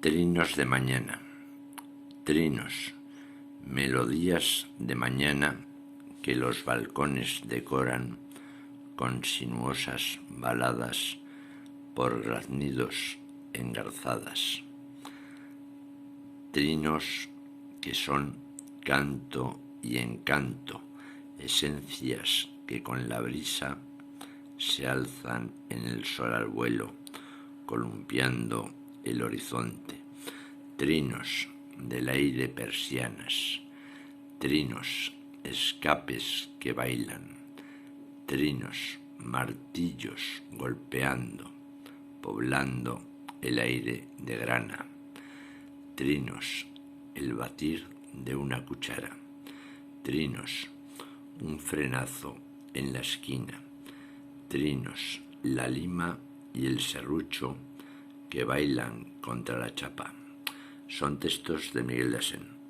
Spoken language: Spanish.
Trinos de mañana. Trinos, melodías de mañana que los balcones decoran con sinuosas baladas por graznidos engarzadas. Trinos que son canto y encanto, esencias que con la brisa se alzan en el sol al vuelo, columpiando el horizonte. Trinos del aire, persianas. Trinos, escapes que bailan. Trinos, martillos golpeando, poblando el aire de grana. Trinos, el batir de una cuchara. Trinos, un frenazo en la esquina. Trinos, la lima y el serrucho que bailan contra la chapa. Son textos de Miguel de Asén.